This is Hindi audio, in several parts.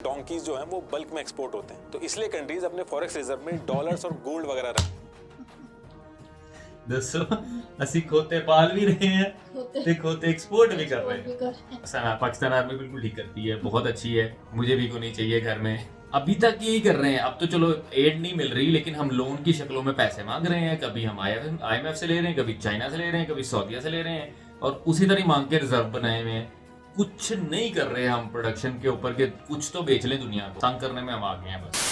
डोंकीज जो हैं वो बल्क में एक्सपोर्ट होते हैं, तो इसलिए कंट्रीज अपने फॉरेक्स रिजर्व में डॉलर्स और गोल्ड वगैरह रखते हैं। ਦੱਸੋ ਅਸੀਂ ਖੋਤੇ ਪਾल भी रहे हैं ਤੇ खोते एक्सपोर्ट भी कर रहे हैं। पाकिस्तान आर्मी बिल्कुल ठीक करती है, बहुत अच्छी है, मुझे भी को नहीं चाहिए घर में। अभी तक यही कर रहे हैं। अब तो चलो एड नहीं मिल रही, लेकिन हम लोन की शक्लों में पैसे मांग रहे हैं। कभी हम IMF से ले रहे हैं, कभी चाइना से ले रहे हैं, कभी सऊदीया से ले रहे हैं, और उसी तरह मांग के रिजर्व बनाए हुए हैं। कुछ नहीं कर रहे हम प्रोडक्शन के ऊपर के, कुछ तो बेच लें दुनिया को। तंग करने में हम आ गए हैं बस।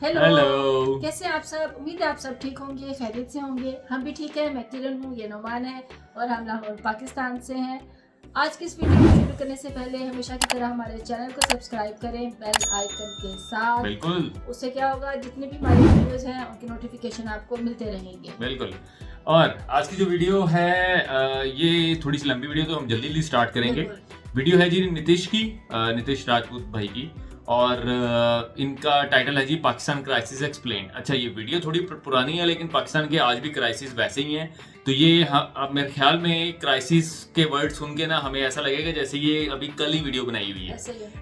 हेलो, कैसे आप सब? उम्मीद है आप सब ठीक होंगे, खैरियत से होंगे। हम भी ठीक है। मैं किरण हूँ, ये नोमान है और हम लाहौर पाकिस्तान से हैं। आज की इस वीडियो को शुरू करने से पहले हमेशा की तरह हमारे चैनल को सब्सक्राइब करें बेल आइकन के साथ। बिल्कुल, उससे क्या होगा, जितने भी हमारे वीडियोस हैं उनके नोटिफिकेशन आपको मिलते रहेंगे। बिल्कुल। और आज की जो वीडियो है ये थोड़ी सी लंबी वीडियो, तो हम जल्दी जल्दी स्टार्ट करेंगे। वीडियो है जी नीतीश की, नीतीश राजपूत भाई की, और इनका टाइटल है जी पाकिस्तान क्राइसिस एक्सप्लेन्ड। अच्छा, ये वीडियो थोड़ी पुरानी है, लेकिन पाकिस्तान के आज भी क्राइसिस वैसे ही हैं। तो ये अब मेरे ख्याल में क्राइसिस के वर्ड सुन के ना हमें ऐसा लगेगा जैसे ये अभी कल ही वीडियो बनाई हुई है।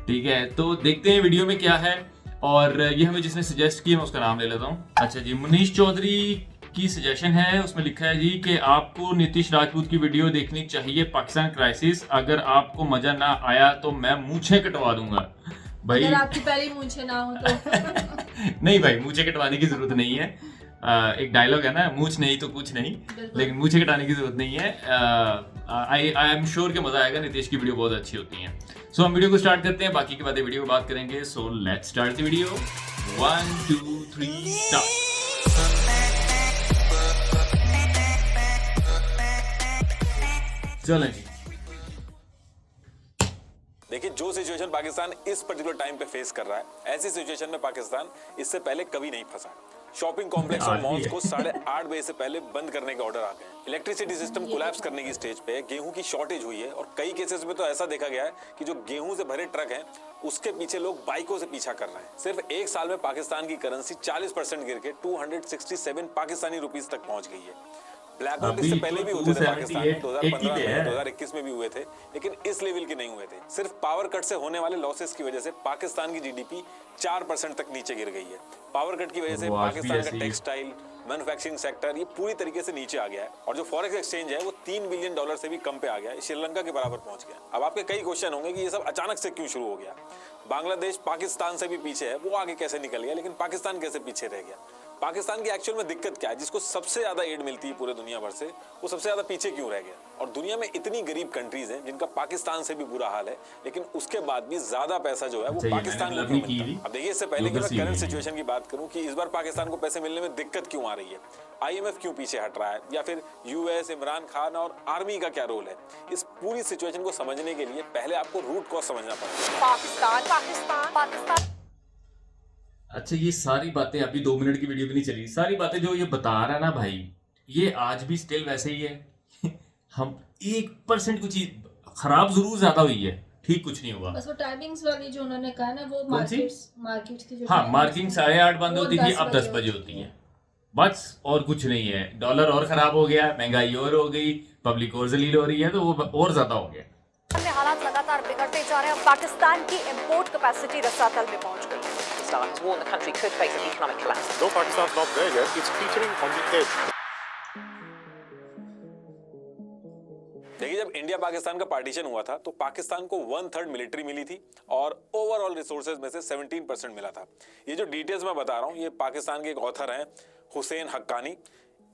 ठीक है, तो देखते हैं वीडियो में क्या है। और ये हमें जिसने सजेस्ट किया, मैं उसका नाम ले लेता हूँ। अच्छा जी, मुनीश चौधरी की सजेशन है। उसमें लिखा है जी कि आपको नीतीश राजपूत की वीडियो देखनी चाहिए, पाकिस्तान क्राइसिस। अगर आपको मजा ना आया तो मैं मूंछें कटवा दूंगा। भाई अगर आपकी पहली मूंछें ना हो तो नहीं भाई, मूंछें कटवाने की जरूरत नहीं है। एक डायलॉग है ना, मूंछ नहीं तो कुछ नहीं, लेकिन मूंछें कटाने की जरूरत नहीं है। आई एम श्योर कि मजा आएगा। नीतीश की वीडियो बहुत अच्छी होती है। सो हम वीडियो को स्टार्ट करते हैं, बाकी की बातें वीडियो में बात करेंगे। So let's start the video. 1 2 3 start. चलें जी। देखिए, जो सिचुएशन पाकिस्तान इस पर्टिकुलर टाइम पे फेस कर रहा है, ऐसी सिचुएशन में पाकिस्तान इससे पहले कभी नहीं फंसा। शॉपिंग कॉम्प्लेक्स और मॉल्स को 8:30 बजे से पहले बंद करने के ऑर्डर आ गए। इलेक्ट्रिसिटी सिस्टम कोलैप्स करने की स्टेज पे है। गेहूं की शॉर्टेज हुई है, और कई केसेस में तो ऐसा देखा गया है कि जो गेहूं से भरे ट्रक हैं उसके पीछे लोग बाइकों से पीछा कर रहे हैं। सिर्फ एक साल में पाकिस्तान की करेंसी 40% गिर के 267 पाकिस्तानी रुपीस तक पहुंच गई है। ब्लैक आउट इससे पहले भी होते थे पाकिस्तान में, 2015 में, 2021 में भी हुए थे, लेकिन इस लेवल के नहीं हुए थे। सिर्फ पावर कट से होने वाले लॉसेस की वजह से पाकिस्तान की जीडीपी 4% तक नीचे गिर गई है। पावर कट की वजह से पाकिस्तान का टेक्सटाइल मैन्युफैक्चरिंग सेक्टर ये पूरी तरीके से नीचे आ गया है, और जो फॉरेक्स एक्सचेंज है वो $3 बिलियन से भी कम पे आ गया है, श्रीलंका के बराबर पहुंच गया। अब आपके कई क्वेश्चन होंगे कि ये सब अचानक से क्यों शुरू हो गया। बांग्लादेश पाकिस्तान से भी पीछे है, वो आगे कैसे निकल गया, लेकिन पाकिस्तान कैसे पीछे रह गया। पाकिस्तान की एक्चुअल में दिक्कत क्या है, जिसको सबसे ज्यादा एड मिलती है पूरे दुनिया भर से, वो सबसे ज्यादा पीछे क्यों रह गया। और दुनिया में इतनी गरीब कंट्रीज हैं जिनका पाकिस्तान से भी बुरा हाल है, लेकिन उसके बाद भी ज्यादा पैसा जो है वो पाकिस्तान को क्यों मिलता। अब देखिए, इससे पहले कि मैं करंट सिचुएशन की बात करूं कि इस बार पाकिस्तान को पैसे मिलने में दिक्कत क्यों आ रही है, IMF क्यों पीछे हट रहा है, या फिर US, इमरान खान और आर्मी का क्या रोल है, इस पूरी सिचुएशन को समझने के लिए पहले आपको रूट कॉज समझना पड़ेगा। पाकिस्तान। अच्छा, ये सारी बातें अभी 2 मिनट की वीडियो भी नहीं चली, सारी बातें जो ये बता रहा है ना भाई, ये आज भी स्टिल वैसे ही है। हम 1% कुछ चीज खराब जरूर ज्यादा हुई है, ठीक कुछ नहीं हुआ। बस वो टाइमिंग्स वाली जो उन्होंने कहा ना, वो मार्केट्स की जो, हाँ, मार्किंग 8:30 बंद होती थी, अब 10 बजे होती है, बस, और कुछ नहीं है। डॉलर और खराब हो गया, महंगाई और हो गई, पब्लिक और जलील हो रही है, तो वो और ज्यादा हो गया। हालात लगातार बिगड़ते जा रहे हैं। पाकिस्तान की इंपोर्ट कैपेसिटी रसातल में पहुंच गई है। warned the country could face an economic collapse. Though Pakistan's not there yet, it's teetering on the edge. देखिए, जब इंडिया पाकिस्तान का पार्टीशन हुआ था तो पाकिस्तान को 1/3 मिलिट्री मिली थी और ओवरऑल रिसोर्सेज में से 17% मिला था। ये जो डिटेल्स मैं बता रहा हूँ, ये पाकिस्तान के एक ऑथर हैं हुसैन हक्कानी,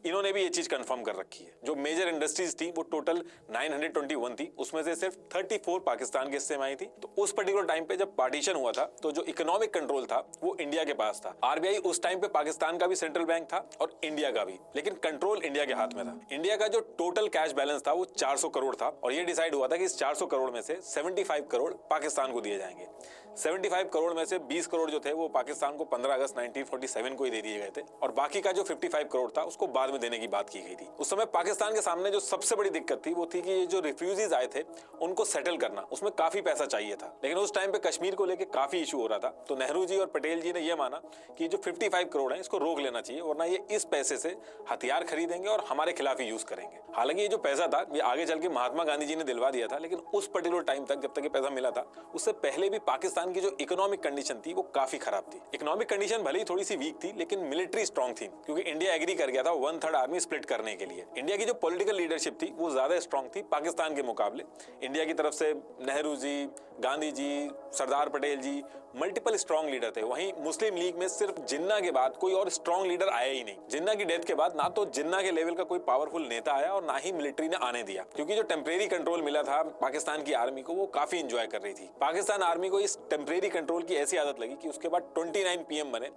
इन्होंने भी ये चीज कंफर्म कर रखी है। जो मेजर इंडस्ट्रीज थी वो टोटल 921 थी, उसमें से सिर्फ 34 पाकिस्तान के हिस्से में आई थी। तो उस पर्टिकुलर टाइम पे जब पार्टीशन हुआ था तो जो इकोनॉमिक कंट्रोल था वो इंडिया के पास था। RBI उस टाइम पे पाकिस्तान का भी सेंट्रल बैंक था और इंडिया का भी, लेकिन कंट्रोल इंडिया के हाथ में था। इंडिया का जो टोटल कैश बैलेंस था वो 400 करोड़ था, और ये डिसाइड हुआ था कि इस 400 करोड़ में से 75 करोड़ पाकिस्तान को दिए जाएंगे। 75 करोड़ में से 20 करोड़ जो थे वो पाकिस्तान को 15 अगस्त 1947 को ही दे दिए गए थे, और बाकी का जो 55 करोड़ था उसको बाद में देने की बात की गई थी। उस समय पाकिस्तान के सामने जो सबसे बड़ी दिक्कत थी वो थी कि ये जो रिफ्यूजीज आए थे उनको सेटल करना, उसमें काफी पैसा चाहिए था। लेकिन उस टाइम पे कश्मीर को लेकर काफी इशू हो रहा था, तो नेहरू जी और पटेल जी ने यह माना कि जो 55 करोड़ है इसको रोक लेना चाहिए, वरना ये इस पैसे से हथियार खरीदेंगे और हमारे खिलाफ ही यूज करेंगे। हालांकि ये जो पैसा था ये आगे चल के महात्मा गांधी जी ने दिलवा दिया था, लेकिन उस पर्टिकुलर टाइम तक जब तक ये पैसा मिला था उससे पहले भी पाकिस्तान पाकिस्तान की जो इकोनॉमिक कंडीशन थी वो काफी खराब थी। इकोनॉमिक कंडीशन भले ही थोड़ी सी वीक थी, लेकिन मिलिट्री स्ट्रांग थी, क्योंकि इंडिया एग्री कर गया था 1/3 आर्मी स्प्लिट करने के लिए। इंडिया की जो पॉलिटिकल लीडरशिप थी वो ज्यादा स्ट्रांग थी पाकिस्तान के मुकाबले। इंडिया की तरफ से नेहरू जी, गांधी जी, सरदार पटेल जी, मल्टीपल स्ट्रांग लीडर थे। वहीं मुस्लिम लीग में सिर्फ जिन्ना के बाद कोई और स्ट्रांग लीडर आया ही नहीं। जिन्ना की डेथ के बाद ना तो जिन्ना के लेवल का कोई पावरफुल नेता आया और ना ही मिलिट्री ने आने दिया, क्योंकि जो टेम्परेरी कंट्रोल मिला था पाकिस्तान की आर्मी को वो काफी एंजॉय कर रही थी। पाकिस्तान आर्मी को इस टेम्परेरी कंट्रोल की ऐसी आदत लगी कि उसके बाद 29 पीएम बने।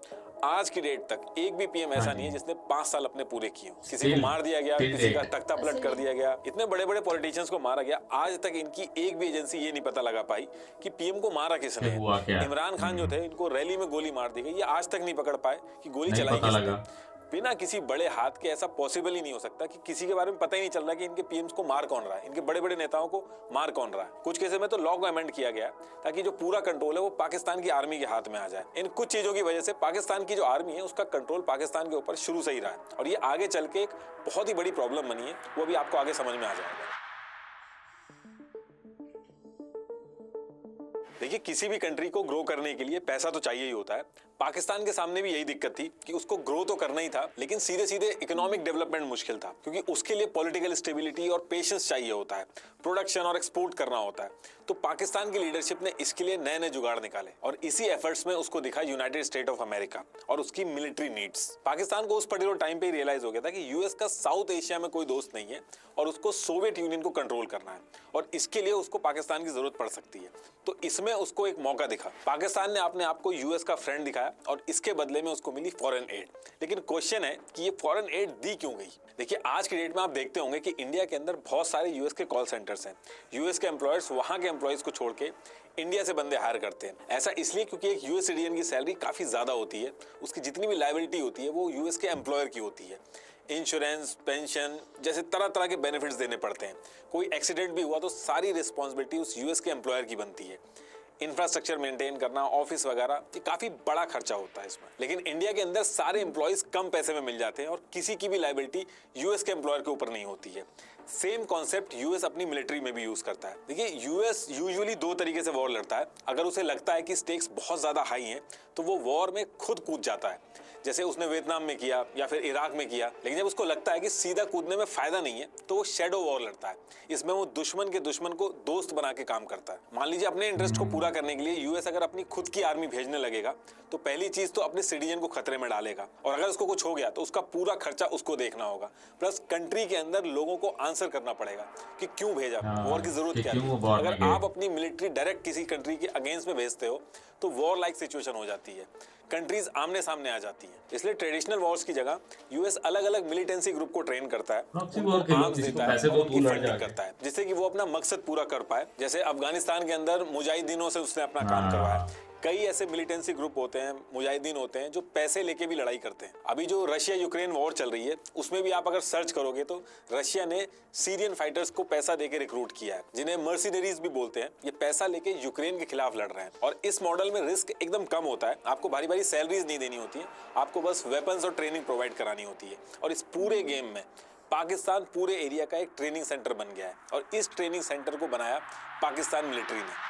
आज की डेट तक एक भी पीएम ऐसा नहीं है जिसने 5 साल अपने पूरे किए। किसी को मार दिया गया, किसी का तख्ता पलट कर दिया गया, इतने बड़े बड़े पॉलिटिशियंस को मारा गया। आज तक इनकी एक भी एजेंसी ये नहीं पता लगा पाई कि पीएम को मारा किसने। इमरान खान जो थे, इनको रैली में गोली मार दी गई, ये आज तक नहीं पकड़ पाए कि गोली चलाई किसने। बिना किसी बड़े हाथ के ऐसा पॉसिबल ही नहीं हो सकता कि किसी के बारे में पता ही नहीं चल रहा कि इनके पीएम्स को मार कौन रहा है, इनके बड़े बड़े नेताओं को मार कौन रहा है। कुछ केसेस में तो लॉ को अमेंड किया गया ताकि जो पूरा कंट्रोल है वो पाकिस्तान की आर्मी के हाथ में आ जाए। इन कुछ चीजों की वजह से पाकिस्तान की जो आर्मी है उसका कंट्रोल पाकिस्तान के ऊपर शुरू से ही रहा है, और ये आगे चल के एक बहुत ही बड़ी प्रॉब्लम बनी है। वो भी आपको आगे समझ में आ जाएगा। देखिए, किसी भी कंट्री को ग्रो करने के लिए पैसा तो चाहिए ही होता है। पाकिस्तान के सामने भी यही दिक्कत थी कि उसको ग्रो तो करना ही था, लेकिन सीधे सीधे इकोनॉमिक डेवलपमेंट मुश्किल था, क्योंकि उसके लिए पॉलिटिकल स्टेबिलिटी और पेशेंस चाहिए होता है, प्रोडक्शन और एक्सपोर्ट करना होता है। तो पाकिस्तान की लीडरशिप ने इसके लिए नए नए जुगाड़ निकाले, और इसी एफर्ट्स में उसको दिखा यूनाइटेड स्टेट ऑफ अमेरिका और उसकी मिलिट्री नीड्स। पाकिस्तान को उस पर्टिकुलर टाइम पे रियलाइज हो गया था कि यूएस का साउथ एशिया में कोई दोस्त नहीं है और उसको सोवियत यूनियन को कंट्रोल करना है, और इसके लिए उसको पाकिस्तान की जरूरत पड़ सकती है। तो इसमें उसको एक मौका दिखा। पाकिस्तान ने अपने आप को यूएस का फ्रेंड दिखाया और इसके बदले में उसको मिली फॉरेन एड। लेकिन क्वेश्चन है कि ये फॉरेन एड दी क्यों गई। देखिए, आज की डेट में आप देखते होंगे कि इंडिया के अंदर बहुत सारे यूएस के कॉल सेंटर्स हैं। यूएस के एम्प्लॉयर्स वहां के एम्प्लॉयज को छोड़ के इंडिया से बंदे हायर करते हैं। ऐसा इसलिए क्योंकि एक यूएस सिटीजन की सैलरी काफी ज्यादा होती है, उसकी जितनी भी लायबिलिटी होती है वो यूएस के एम्प्लॉयर की होती है। इंश्योरेंस, पेंशन जैसे तरह तरह के बेनिफिट्स देने पड़ते हैं। कोई एक्सीडेंट भी हुआ तो सारी रिस्पॉन्सिबिलिटी उस यूएस के एम्प्लॉयर की बनती है। इंफ्रास्ट्रक्चर मेंटेन करना, ऑफिस वगैरह, ये काफी बड़ा खर्चा होता है इसमें। लेकिन इंडिया के अंदर सारे एम्प्लॉयज कम पैसे में मिल जाते हैं और किसी की भी लायबिलिटी यूएस के एम्प्लॉयर के ऊपर नहीं होती है। सेम कॉन्सेप्ट यूएस अपनी मिलिट्री में भी यूज करता है। देखिए, यूएस यूजुअली 2 तरीके से वॉर लड़ता है। अगर उसे लगता है कि स्टेक्स बहुत ज्यादा हाई हैं तो वो वॉर में खुद कूद जाता है, जैसे उसने वियतनाम में किया या फिर इराक में किया। लेकिन जब उसको लगता है कि सीधा कूदने में फायदा नहीं है तो वो शैडो वॉर लड़ता है। इसमें वो दुश्मन के दुश्मन को दोस्त बना के काम करता है। मान लीजिए, अपने इंटरेस्ट को पूरा करने के लिए यूएस अगर अपनी खुद की आर्मी भेजने लगेगा तो पहली चीज तो अपने सिटीजन को खतरे में डालेगा, और अगर उसको कुछ हो गया तो उसका पूरा खर्चा उसको देखना होगा। प्लस कंट्री के अंदर लोगों को आंसर करना पड़ेगा कि क्यों भेजा, वॉर की जरूरत क्या है। अगर आप अपनी मिलिट्री डायरेक्ट किसी कंट्री के अगेंस्ट में भेजते हो तो वॉर लाइक सिचुएशन हो जाती है, कंट्रीज आमने सामने आ जाती हैं। इसलिए ट्रेडिशनल वॉर्स की जगह यूएस अलग अलग मिलिटेंसी ग्रुप को ट्रेन करता है, आर्म्स देता है, उनकी फंडिंग करता है, जिससे कि वो अपना मकसद पूरा कर पाए। जैसे अफगानिस्तान के अंदर मुजाहिदीनों से उसने अपना काम करवाया। कई ऐसे मिलिटेंसी ग्रुप होते हैं, मुजाहिदीन होते हैं, जो पैसे लेके भी लड़ाई करते हैं। अभी जो रशिया यूक्रेन वॉर चल रही है उसमें भी आप अगर सर्च करोगे तो रशिया ने सीरियन फाइटर्स को पैसा देके रिक्रूट किया है, जिन्हें मर्सिनरीज भी बोलते हैं। ये पैसा लेके यूक्रेन के खिलाफ लड़ रहे हैं, और इस मॉडल में रिस्क एकदम कम होता है। आपको भारी भारी सैलरीज नहीं देनी होती है, आपको बस वेपन्स और ट्रेनिंग प्रोवाइड करानी होती है। और इस पूरे गेम में पाकिस्तान पूरे एरिया का एक ट्रेनिंग सेंटर बन गया है, और इस ट्रेनिंग सेंटर को बनाया पाकिस्तान मिलिट्री ने।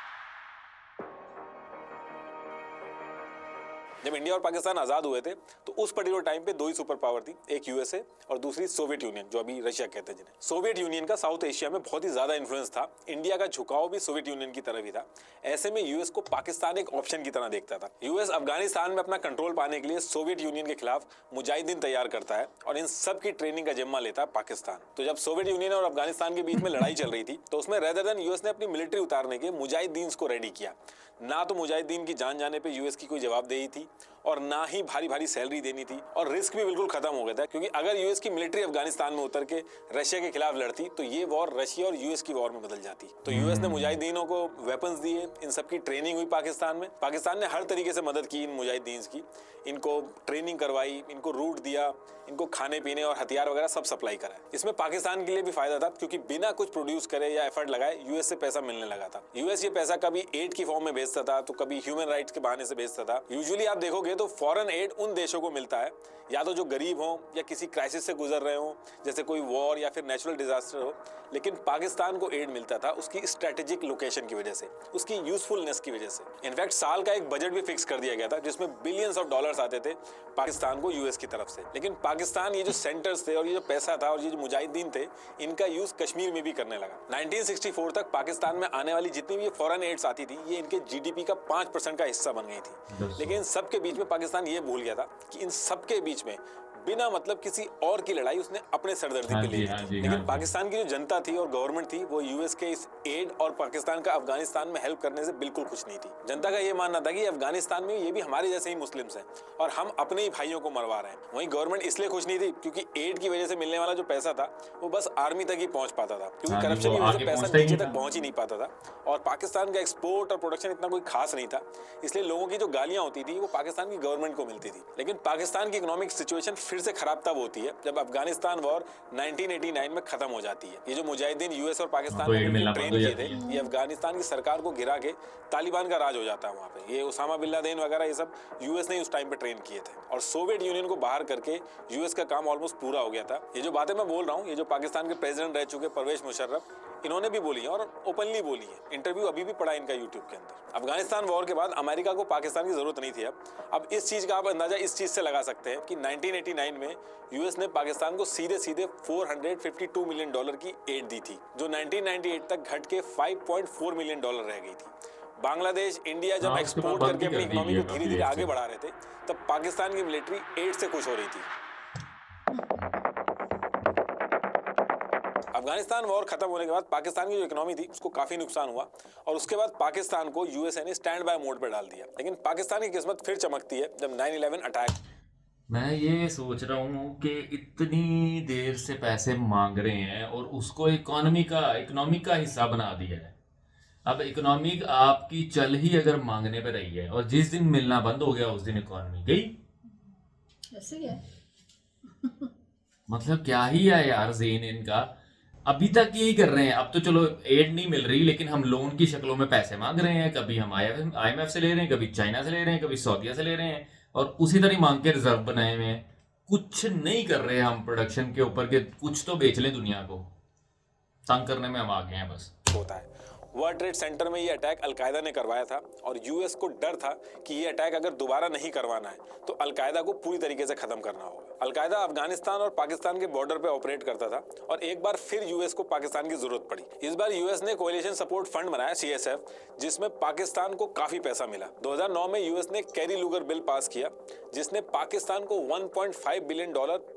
जब इंडिया और पाकिस्तान आजाद हुए थे तो उस पर्टिकुलर टाइम पे 2 ही सुपर पावर थी, एक यूएसए और दूसरी सोवियत यूनियन, जो अभी रशिया कहते हैं जिन्हें। सोवियत यूनियन का साउथ एशिया में बहुत ही ज्यादा इन्फ्लुएंस था, इंडिया का झुकाव भी सोवियत यूनियन की तरफ ही था। ऐसे में यूएस को पाकिस्तान एक ऑप्शन की तरह देखता था। यूएस अफगानिस्तान में अपना कंट्रोल पाने के लिए सोवियत यूनियन के खिलाफ मुजाहिदीन तैयार करता है, और इन सब की ट्रेनिंग का जिम्मा लेता है पाकिस्तान। तो जब सोवियत यूनियन और अफगानिस्तान के बीच में लड़ाई चल रही थी तो उसमें रेदर देन यूएस ने अपनी मिलिट्री उतारने के मुजाहिदीन को रेडी किया। ना तो मुजाहिदीन की जान जाने पे यूएस की कोई जवाबदेही थी, और ना ही भारी भारी सैलरी देनी थी, और रिस्क भी बिल्कुल खत्म हो गया था, क्योंकि अगर यूएस की मिलिट्री अफगानिस्तान में उतर के रशिया के खिलाफ लड़ती तो ये वॉर रशिया और यूएस की वॉर में बदल जाती। तो यूएस ने मुजाहिदीनों को वेपन्स दिए, इन सबकी ट्रेनिंग हुई पाकिस्तान में। पाकिस्तान ने हर तरीके से मदद की इन मुजाहिदीन की, इनको ट्रेनिंग करवाई, इनको रूट दिया, इनको खाने पीने और हथियार वगैरह सब सप्लाई कराए। इसमें पाकिस्तान के लिए भी फायदा था, क्योंकि बिना कुछ प्रोड्यूस करे या एफर्ट लगाए यूएस से पैसा मिलने लगा था। यूएस ये पैसा कभी एड की फॉर्म में भेजता था, तो कभी ह्यूमन राइट्स के बहाने से भेजता था। यूजुअली आप देखोगे तो फॉरेन एड उन देशों को मिलता है या तो जो गरीब हो या किसी क्राइसिस से गुजर रहे हो, जैसे कोई वॉर या फिर नेचुरल डिजास्टर हो। लेकिन पाकिस्तान को एड मिलता था उसकी स्ट्रेटेजिक लोकेशन की वजह से, उसकी यूजफुलनेस की वजह से। इनफैक्ट साल का एक बजट भी फिक्स कर दिया गया था जिसमें बिलियंस ऑफ डॉलर्स आते थे पाकिस्तान को यूएस की तरफ से। लेकिन पाकिस्तान ये जो सेंटर्स थे और ये जो पैसा था और ये जो मुजाहिदीन थे, इनका यूज कश्मीर में भी करने लगा। 1964 तक पाकिस्तान में आने वाली जितनी भी फॉरेन एड्स आती थी, ये इनके जीडीपी का 5% का हिस्सा बन गई थी। लेकिन इन सबके बीच में पाकिस्तान ये भूल गया था कि इन सबके बीच में बिना मतलब किसी और की लड़ाई उसने अपने सरदर्दी पे ले ली थी। लेकिन पाकिस्तान की जो जनता थी और गवर्नमेंट थी वो यूएस के इस एड और पाकिस्तान का अफगानिस्तान में हेल्प करने से बिल्कुल खुश नहीं थी। जनता का ये मानना था कि अफगानिस्तान में ये भी हमारे जैसे ही मुस्लिम्स हैं और हम अपने ही भाइयों को मरवा रहे हैं। वहीं गवर्नमेंट इसलिए खुश नहीं थी क्योंकि एड की वजह से मिलने वाला जो पैसा था वो बस आर्मी तक ही पहुंच पाता था, क्योंकि करप्शन की वजह से पैसा नीचे तक पहुंच ही नहीं पाता था और पाकिस्तान का एक्सपोर्ट और प्रोडक्शन इतना कोई खास नहीं था। इसलिए लोगों की जो गालियां होती थी वो पाकिस्तान की गवर्नमेंट को मिलती थी। लेकिन पाकिस्तान की इकोनॉमिक सिचुएशन फिर से खराब तब होती है जब अफगानिस्तान वॉर 1989 में खत्म हो जाती है। ये जो मुजाहिदीन यूएस और पाकिस्तान में ट्रेन किए थे, ये अफगानिस्तान की सरकार को गिरा के तालिबान का राज हो जाता है वहाँ पे। ये उसामा बिन लादेन वगैरह ये सब यूएस ने उस टाइम पे ट्रेन किए थे और सोवियत यूनियन को बाहर करके यूएस का काम ऑलमोस्ट पूरा हो गया था। ये जो बातें मैं बोल रहा हूँ, ये जो पाकिस्तान के प्रेसिडेंट रह चुके परवेज मुशर्रफ, इन्होंने भी बोली है और ओपनली बोली है। इंटरव्यू अभी भी पड़ा इनका यूट्यूब के अंदर। अफगानिस्तान वॉर के बाद अमेरिका को पाकिस्तान की जरूरत नहीं थी। अब इस चीज का आप अंदाजा इस चीज से लगा सकते हैं कि 1989 में यूएस ने पाकिस्तान को सीधे सीधे $452 मिलियन की एड दी थी, जो 1998 तक घट के $5.4 मिलियन रह गई थी। बांग्लादेश, इंडिया जब एक्सपोर्ट करके अपनी इकोनॉमी को धीरे धीरे आगे बढ़ा रहे थे, तब पाकिस्तान की मिलिट्री एड से खुश हो रही थी। अफगानिस्तान वॉर खत्म होने के बाद पाकिस्तान की जो इकोनॉमी थी उसको काफी नुकसान हुआ और उसके बाद पाकिस्तान को यूएसए ने स्टैंड बाय मोड पर डाल दिया। लेकिन पाकिस्तान की किस्मत फिर चमकती है जब 9/11 अटैक। मैं ये सोच रहा हूँ कि इतनी देर से पैसे मांग रहे हैं और उसको इकोनॉमी का हिस्सा बना दिया है। अब इकोनॉमी आपकी चल ही अगर मांगने पे रही है और जिस दिन मिलना बंद हो गया उस दिन इकोनॉमी गई। ऐसे ही है। मतलब क्या ही है यार ज़ेन इनका। अभी तक यही कर रहे हैं। अब तो चलो एड नहीं मिल रही, लेकिन हम लोन की शक्लों में पैसे मांग रहे हैं। कभी हम IMF से ले रहे हैं, कभी चाइना से ले रहे हैं, कभी सऊदीया से ले रहे हैं और उसी तरह मांग के रिजर्व बनाए हुए हैं। कुछ नहीं कर रहे हम प्रोडक्शन के ऊपर के कुछ तो बेच लें दुनिया को। तंग करने में हम आ गए हैं बस। होता है। वर्ल्ड ट्रेड सेंटर में ये अटैक अलकायदा ने करवाया था और यूएस को डर था कि ये अटैक अगर दोबारा नहीं करवाना है तो अलकायदा को पूरी तरीके से खत्म करना होगा। अलकायदा अफगानिस्तान और पाकिस्तान के बॉर्डर पे ऑपरेट करता था और एक बार फिर यूएस को पाकिस्तान की जरूरत पड़ी। इस बार यूएस ने कोएलिशन सपोर्ट फंड बनाया CSF, जिसमें पाकिस्तान को काफी पैसा मिला। 2009 में यूएस ने कैरी लुगर बिल पास किया जिसने पाकिस्तान को $1.5 बिलियन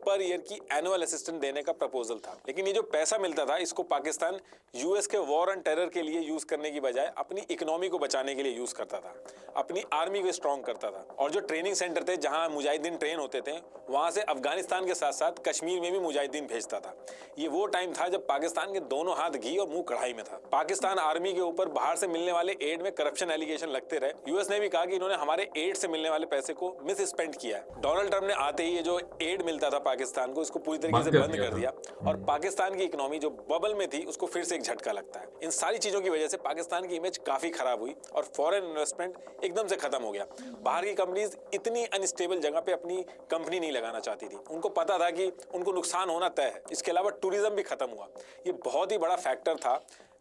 पर ईयर की एनुअल असिस्टेंस देने का प्रपोजल था। लेकिन ये जो पैसा मिलता था इसको पाकिस्तान यूएस के वॉर ऑन टेरर के लिए यूज करने की बजाय अपनी इकोनॉमी को बचाने के लिए यूज करता था, अपनी आर्मी को स्ट्रॉन्ग करता था। और जो ट्रेनिंग सेंटर थे जहां मुजाहिदीन ट्रेन होते थे, वहां से अफगानिस्तान के साथ साथ कश्मीर में भी मुजाहिदीन भेजता था। ये वो टाइम था जब पाकिस्तान के दोनों हाथ घी और मुंह कढ़ाई में था। पाकिस्तान आर्मी के ऊपर बाहर से मिलने वाले एड में करप्शन एलिगेशन लगते रहे। यूएस ने भी कहा कि इन्होंने हमारे एड से मिलने वाले पैसे को मिस स्पेंड किया है। डोनाल्ड ट्रंप ने आते ही ये जो एड मिलता था पाकिस्तान को, इसको पूरी तरीके से बंद कर दिया और पाकिस्तान की इकोनॉमी जो बबल में थी उसको फिर से एक झटका लगता है। इन सारी चीजों की वजह से पाकिस्तान की इमेज काफी खराब हुई और फॉरेन इन्वेस्टमेंट एकदम से खत्म हो गया। बाहर की कंपनीज इतनी अनस्टेबल जगह पे अपनी कंपनी नहीं लगाना चाहती थी। उनको पता था कि उनको नुकसान होना तय है। इसके अलावा टूरिज्म भी खत्म हुआ। ये बहुत ही बड़ा फैक्टर था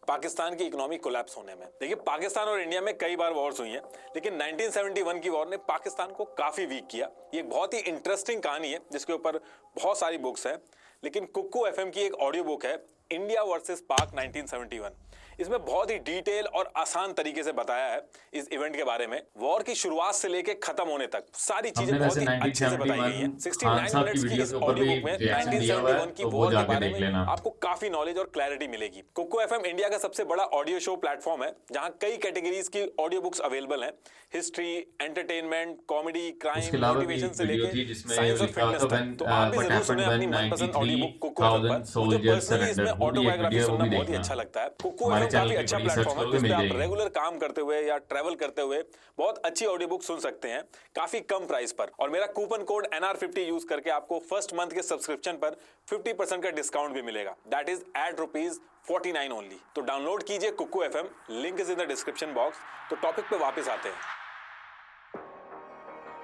पाकिस्तान की इकोनॉमिक कोलैप्स होने में। देखिए, पाकिस्तान और इंडिया में कई बार वॉर्स हुई हैं, लेकिन 1971 की वॉर ने पाकिस्तान को काफी वीक किया। ये एक बहुत ही इंटरेस्टिंग कहानी है जिसके ऊपर बहुत सारी बुक्स हैं, लेकिन कुक्कू FM की एक ऑडियो बुक है इंडिया वर्सेस पाक 1971। इसमें बहुत ही डिटेल और आसान तरीके से बताया है इस इवेंट के बारे में। वॉर की शुरुआत से लेकर खत्म होने तक सारी चीजें बहुत ही अच्छे से बताई गई हैं। 69 मिनट्स की इस ऑडियो बुक में 1971 की वॉर के बारे में आपको काफी नॉलेज और क्लैरिटी मिलेगी। कुक्कू FM इंडिया का सबसे बड़ा ऑडियो शो प्लेटफॉर्म है जहां कई कैटेगरीज की ऑडियो बुक्स अवेलेबल हैं। History, entertainment, comedy, crime, motivation से लेकर साइंस और फिटनेस तक। तो आप भी जरूर सुने अपनी मनपसंद ऑडियो बुक कुक्कू FM पर। मुझे पर्सनली इसमें ऑटोबायोग्राफी सुनना बहुत ही अच्छा लगता है। कुक्कू FM काफी अच्छा प्लेटफॉर्म है जिस पे आप रेगुलर काम करते हुए या ट्रैवल करते हुए बहुत अच्छी ऑडियो बुक सुन सकते हैं काफी कम प्राइस पर। और मेरा कूपन कोड NR50 यूज करके आपको फर्स्ट मंथ के सब्सक्रिप्शन पर 50% का डिस्काउंट भी मिलेगा। That is at ₹49 only. तो डाउनलोड कीजिए Kuku FM, link is in the description box. तो टॉपिक पे वापस आते हैं।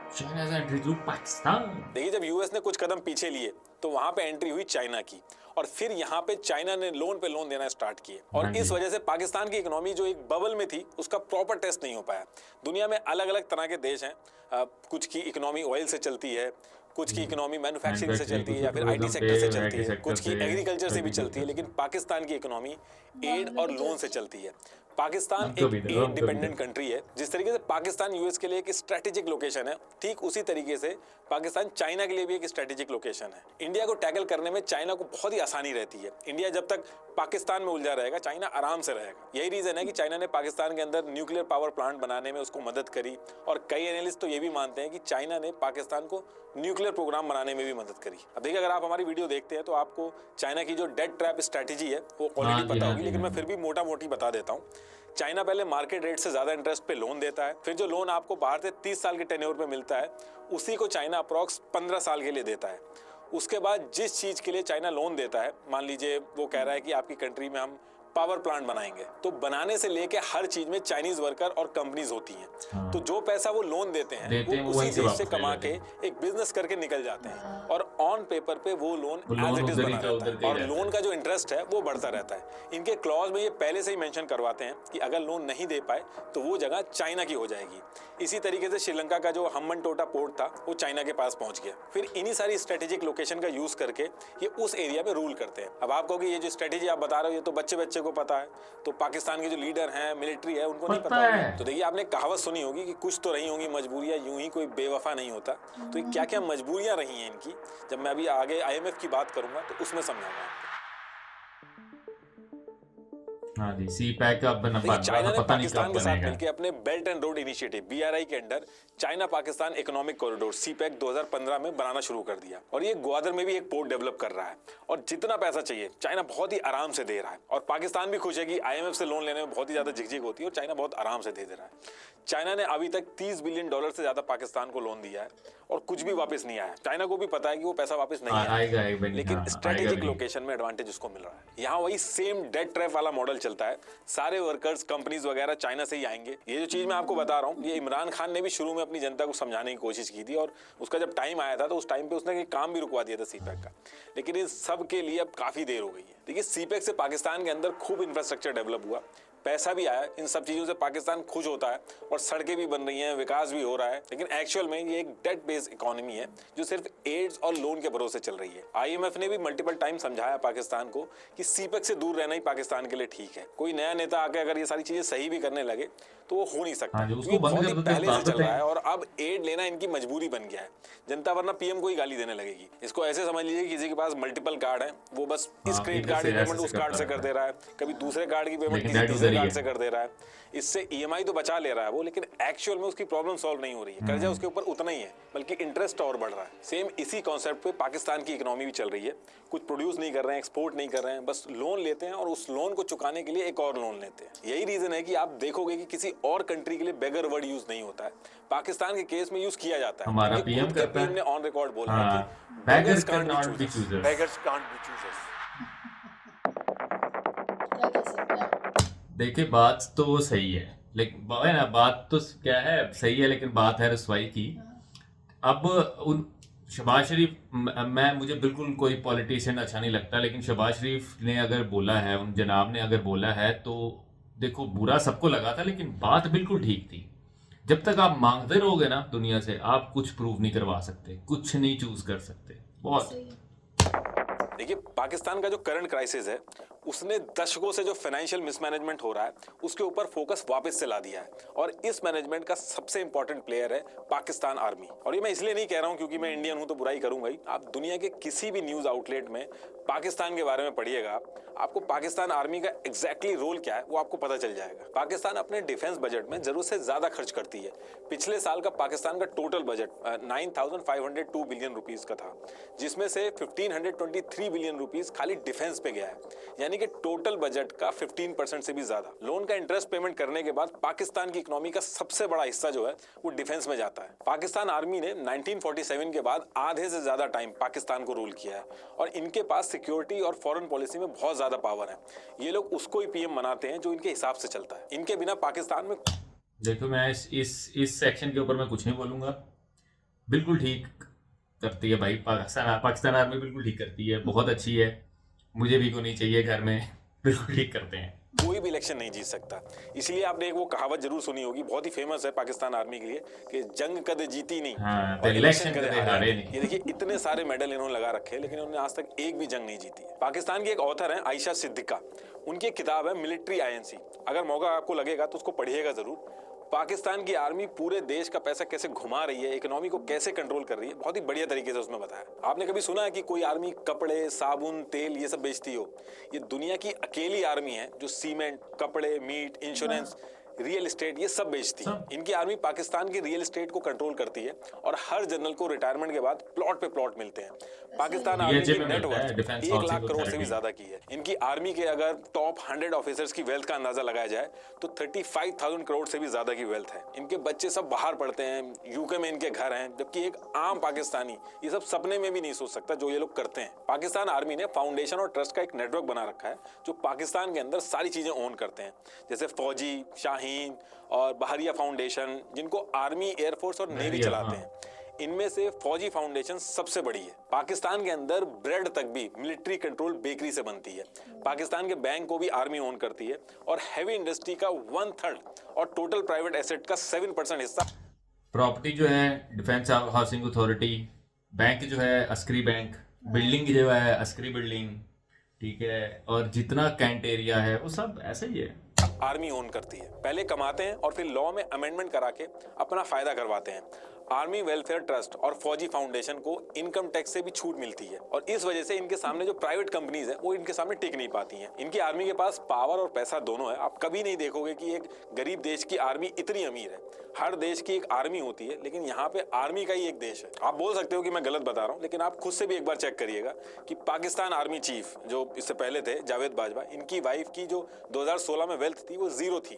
China entry to Pakistan. देखिए, जब यूएस ने कुछ कदम पीछे लिए तो वहां पे एंट्री हुई चाइना की। और फिर यहाँ पे चाइना ने लोन पे लोन देना स्टार्ट किए और हाँ जी। इस वजह से पाकिस्तान की इकोनॉमी जो एक बबल में थी उसका प्रॉपर टेस्ट नहीं हो पाया। दुनिया में अलग अलग तरह के देश हैं, कुछ की इकोनॉमी ऑयल से चलती है, कुछ की इकोनॉमी मैन्युफैक्चरिंग से चलती है या फिर आईटी सेक्टर से चलती है, कुछ की एग्रीकल्चर से भी चलती है, लेकिन पाकिस्तान की इकोनॉमी एड और लोन से चलती है। पाकिस्तान एक एड डिपेंडेंट कंट्री है। जिस तरीके से पाकिस्तान यूएस के लिए एक स्ट्रेटेजिक लोकेशन है, ठीक उसी तरीके से पाकिस्तान चाइना के लिए भी एक स्ट्रेटेजिक लोकेशन है। इंडिया को टैकल करने में चाइना को बहुत ही आसानी रहती है। इंडिया जब तक पाकिस्तान में उलझा रहेगा, चाइना आराम से रहेगा। यही रीजन है कि चाइना ने पाकिस्तान के अंदर न्यूक्लियर पावर प्लांट बनाने में उसको मदद करी और कई एनालिस्ट तो ये भी मानते हैं कि चाइना ने पाकिस्तान को न्यूक्लियर प्रोग्राम बनाने में भी मदद करी। अब देखिए, अगर आप हमारी वीडियो देखते हैं तो आपको चाइना की जो डेट ट्रैप स्ट्रेटेजी है वो ऑलरेडी पता होगी, लेकिन मैं फिर भी मोटा मोटी बता देता हूँ। चाइना पहले मार्केट रेट से ज्यादा इंटरेस्ट पे लोन देता है, फिर जो लोन आपको बाहर से 30 साल के टेन्योर पे मिलता है उसी को चाइना अप्रॉक्स 15 साल के लिए देता है। उसके बाद जिस चीज के लिए चाइना लोन देता है, मान लीजिए वो कह रहा है कि आपकी कंट्री में हम पावर प्लांट बनाएंगे, तो बनाने से लेके हर चीज में चाइनीज वर्कर और कंपनीज होती हैं। हाँ। तो जो पैसा वो लोन देते हैं वो उसी देश से कमा के एक बिजनेस करके निकल जाते हैं और ऑन पेपर पे वो लोन एज इट इज बना रहता है और लोन का जो इंटरेस्ट है वो बढ़ता रहता है। इनके क्लॉज में ये पहले से ही मेंशन करवाते हैं कि अगर लोन नहीं दे पाए तो वो जगह चाइना की हो जाएगी। इसी तरीके से श्रीलंका का जो हम्बनटोटा पोर्ट था वो चाइना के पास पहुंच गया। फिर इन्हीं सारी स्ट्रेटेजिक लोकेशन का यूज करके ये उस एरिया में रूल करते हैं। अब आप कहोगे ये जो स्ट्रेटेजी आप बता रहे हो ये तो बच्चे को पता है, तो पाकिस्तान के जो लीडर हैं, मिलिट्री है, उनको नहीं पता होगा। तो देखिए, आपने कहावत सुनी होगी कि कुछ तो रही होंगी मजबूरियां, यूं ही कोई बेवफा नहीं होता। तो क्या क्या मजबूरियां रही हैं इनकी, जब मैं अभी आगे आईएमएफ की बात करूंगा तो उसमें समझाऊंगा। हाँ जी, सी पैक का चाइना ने पाकिस्तान के साथ मिलकर अपने belt and road initiative BRI के under China Pakistan economic corridor CPEC 2015 में बनाना शुरू कर दिया और ये ग्वादर में भी एक पोर्ट डेवलप कर रहा है और जितना पैसा चाहिए चाइना बहुत ही आराम से दे रहा है और पाकिस्तान भी खुश है कि IMF से लोन लेने में बहुत ही ज्यादा झिकझिक होती है और चाइना बहुत आराम से दे रहा है। चाइना ने अभी तक $30 बिलियन से ज्यादा पाकिस्तान को लोन दिया है और कुछ भी वापस नहीं आया। चाइना को भी पता है कि वो पैसा वापस नहीं आएगा, लेकिन स्ट्रेटेजिक लोकेशन में एडवांटेज उसको मिल रहा है। यहाँ वही सेम डेट ट्रैप वाला मॉडल चलता है। सारे वर्कर्स, कंपनीज वगैरह चाइना से ही आएंगे। ये जो चीज मैं आपको बता रहा हूँ, ये इमरान खान ने भी शुरू में अपनी जनता को समझाने की कोशिश की थी और उसका जब टाइम आया था तो उस टाइम पे उसने काम भी रुकवा दिया था CPEC का, लेकिन इस सब के लिए अब काफी देर हो गई है। देखिए, CPEC से पाकिस्तान के अंदर खूब इंफ्रास्ट्रक्चर डेवलप हुआ, पैसा भी आया, इन सब चीजों से पाकिस्तान खुश होता है और सड़कें भी बन रही हैं, विकास भी हो रहा है, लेकिन एक्चुअल में ये एक डेट बेस्ड इकोनॉमी है जो सिर्फ एड्स और लोन के भरोसे चल रही है। IMF ने भी मल्टीपल टाइम समझाया पाकिस्तान को कि CPEC से दूर रहना ही पाकिस्तान के लिए ठीक है। कोई नया नेता आके अगर ये सारी चीजें सही भी करने लगे तो वो हो नहीं सकता, क्योंकि बहुत ही पहले से चल रहा है और अब एड लेना इनकी मजबूरी बन गया है। जनता वरना PM को ही गाली देने लगेगी। इसको ऐसे समझ लीजिए, किसी के पास मल्टीपल कार्ड है, वो बस इस क्रेडिट कार्ड की पेमेंट उस कार्ड से कर दे रहा है, कभी दूसरे कार्ड की पेमेंट किसी तीसरे कार्ड से कर दे रहा है। इससे EMI तो बचा ले रहा है वो, लेकिन एक्चुअल में उसकी प्रॉब्लम सॉल्व नहीं हो रही है। कर्जा उसके ऊपर उतना ही है, बल्कि इंटरेस्ट और बढ़ रहा है। सेम इसी कॉन्सेप्ट पे पाकिस्तान की इकोनॉमी भी चल रही है। कुछ प्रोड्यूस नहीं कर रहे हैं, एक्सपोर्ट नहीं कर रहे हैं, बस लोन लेते हैं और उस लोन को चुकाने के लिए एक और लोन लेते हैं। यही रीजन है कि आप देखोगे कि किसी और कंट्री के लिए बेगर वर्ड यूज नहीं होता है, पाकिस्तान के केस में यूज किया जाता है। हमारा PM करता है, ने ऑन रिकॉर्ड बोला है कि beggars cannot be choosers. Beggars can't be choosers. क्या कह सकते हैं आप? देखिए, बात तो सही है, लेकिन है ना, बात तो क्या है, सही है, लेकिन बात है रसवाई की। अब उन शहबाज शरीफ, मुझे बिल्कुल कोई पॉलिटिशियन अच्छा नहीं लगता, लेकिन शहबाज शरीफ ने अगर बोला है, उन जनाब ने अगर बोला है, तो देखो बुरा सबको लगा था, लेकिन बात बिल्कुल ठीक थी। जब तक आप मांगते रहोगे ना दुनिया से, आप कुछ प्रूव नहीं करवा सकते, कुछ नहीं चूज कर सकते। बहुत सही है। देखिए, पाकिस्तान का जो करंट क्राइसिस है उसने दशकों से जो फाइनेंशियल मिसमैनेजमेंट हो रहा है उसके ऊपर फोकस वापस से ला दिया है और इस मैनेजमेंट का सबसे इंपॉर्टेंट प्लेयर है पाकिस्तान आर्मी। और ये मैं इसलिए नहीं कह रहा हूं क्योंकि मैं इंडियन हूं तो बुराई करूंगा ही। आप दुनिया के किसी भी न्यूज आउटलेट में पाकिस्तान के बारे में पढ़िएगा, आपको पाकिस्तान आर्मी का एग्जैक्टली रोल क्या है वो आपको पता चल जाएगा। पाकिस्तान अपने डिफेंस बजट में जरूरत से ज्यादा खर्च करती है। पिछले साल का पाकिस्तान का टोटल बजट 9,502 बिलियन रुपीस का था, जिसमें से 1,523 बिलियन रुपीस खाली डिफेंस पे गया है, यानी कि टोटल बजट का 15% से भी ज्यादा। लोन का इंटरेस्ट पेमेंट करने के बाद पाकिस्तान की इकोनॉमी का सबसे बड़ा हिस्सा जो है वो डिफेंस में जाता है। पाकिस्तान आर्मी ने 1947 के बाद आधे से ज्यादा टाइम पाकिस्तान को रूल किया है और इनके पास सिक्योरिटी और फॉरेन पॉलिसी में बहुत ज्यादा पावर है। ये लोग उसको ही PM बनाते हैं जो इनके हिसाब से चलता है। इनके बिना पाकिस्तान में देखो, मैं इस सेक्शन के ऊपर मैं कुछ नहीं बोलूंगा। बिल्कुल ठीक करती है भाई, पाकिस्तान आर्मी बिल्कुल ठीक करती है, बहुत अच्छी है। मुझे भी होनी चाहिए घर में। बिल्कुल ठीक करते हैं। कोई भी इलेक्शन नहीं जीत सकता। इसलिए आपने एक वो कहावत जरूर सुनी होगी, बहुत ही फेमस है पाकिस्तान आर्मी के लिए, कि जंग कदे जीती नहीं हाँ, और इलेक्शन कदे कदे हारे नहीं। ये देखिए इतने सारे मेडल इन्होंने लगा रखे हैं, लेकिन इन्होंने आज तक एक भी जंग नहीं जीती है। पाकिस्तान की एक ऑथर है आयशा सिद्दीका, उनकी एक किताब है मिलिट्री आईएनसी। अगर मौका आपको लगेगा तो उसको पढ़िएगा जरूर। पाकिस्तान की आर्मी पूरे देश का पैसा कैसे घुमा रही है, इकोनॉमी को कैसे कंट्रोल कर रही है, बहुत ही बढ़िया तरीके से उसमें बताया। आपने कभी सुना है कि कोई आर्मी कपड़े, साबुन, तेल ये सब बेचती हो? ये दुनिया की अकेली आर्मी है जो सीमेंट, कपड़े, मीट, इंश्योरेंस, रियल एस्टेट ये सब बेचती है। इनकी आर्मी पाकिस्तान की रियल एस्टेट को कंट्रोल करती है और हर जनरल को रिटायरमेंट के बाद प्लॉट पे प्लॉट मिलते हैं। पाकिस्तान आर्मी की नेटवर्थ 1 लाख करोड़ से भी ज्यादा की है। इनकी आर्मी के अगर टॉप 100 ऑफिसर्स की वेल्थ का अंदाजा लगाया जाए तो 35,000 करोड़ से भी ज्यादा की वेल्थ है। इनके बच्चे सब बाहर पढ़ते हैं, यूके में इनके घर हैं, जबकि एक आम पाकिस्तानी ये सब सपने में भी नहीं सोच सकता जो ये लोग करते हैं। पाकिस्तान आर्मी ने फाउंडेशन और ट्रस्ट का एक नेटवर्क बना रखा है जो पाकिस्तान के अंदर सारी चीजें ओन करते हैं, जैसे फौजी, शाहीन और बहरिया फाउंडेशन, जिनको आर्मी, एयरफोर्स और नेवी चलाते हैं। इनमें से फौजी फाउंडेशन सबसे बड़ी है। पाकिस्तान के अंदर ब्रेड तक भी मिलिट्री कंट्रोल बेकरी से बनती है। पाकिस्तान के बैंक को भी आर्मी ओन करती है और हैवी इंडस्ट्री का 1/3 और टोटल प्राइवेट एसेट का 7% हिस्सा प्रॉपर्टी जो है डिफेंस हाउसिंग अथॉरिटी, बैंक जो है अस्करी बैंक, बिल्डिंग जो है अस्करी बिल्डिंग, ठीक है, और जितना कैंट एरिया है वो सब ऐसे ही है। आर्मी ओन करती है। पहले कमाते हैं और फिर लॉ में अमेंडमेंट करा के अपना फायदा करवाते हैं। आर्मी वेलफेयर ट्रस्ट और फौजी फाउंडेशन को इनकम टैक्स से भी छूट मिलती है और इस वजह से इनके सामने जो प्राइवेट कंपनीज हैं वो इनके सामने टिक नहीं पाती हैं। इनकी आर्मी के पास पावर और पैसा दोनों है। आप कभी नहीं देखोगे कि एक गरीब देश की आर्मी इतनी अमीर है। हर देश की एक आर्मी होती है, लेकिन यहाँ पे आर्मी का ही एक देश है। आप बोल सकते हो कि मैं गलत बता रहा हूँ, लेकिन आप खुद से भी एक बार चेक करिएगा कि पाकिस्तान आर्मी चीफ जो इससे पहले थे जावेद बाजवा, इनकी वाइफ की जो 2016 में वेल्थ थी वो 0 थी।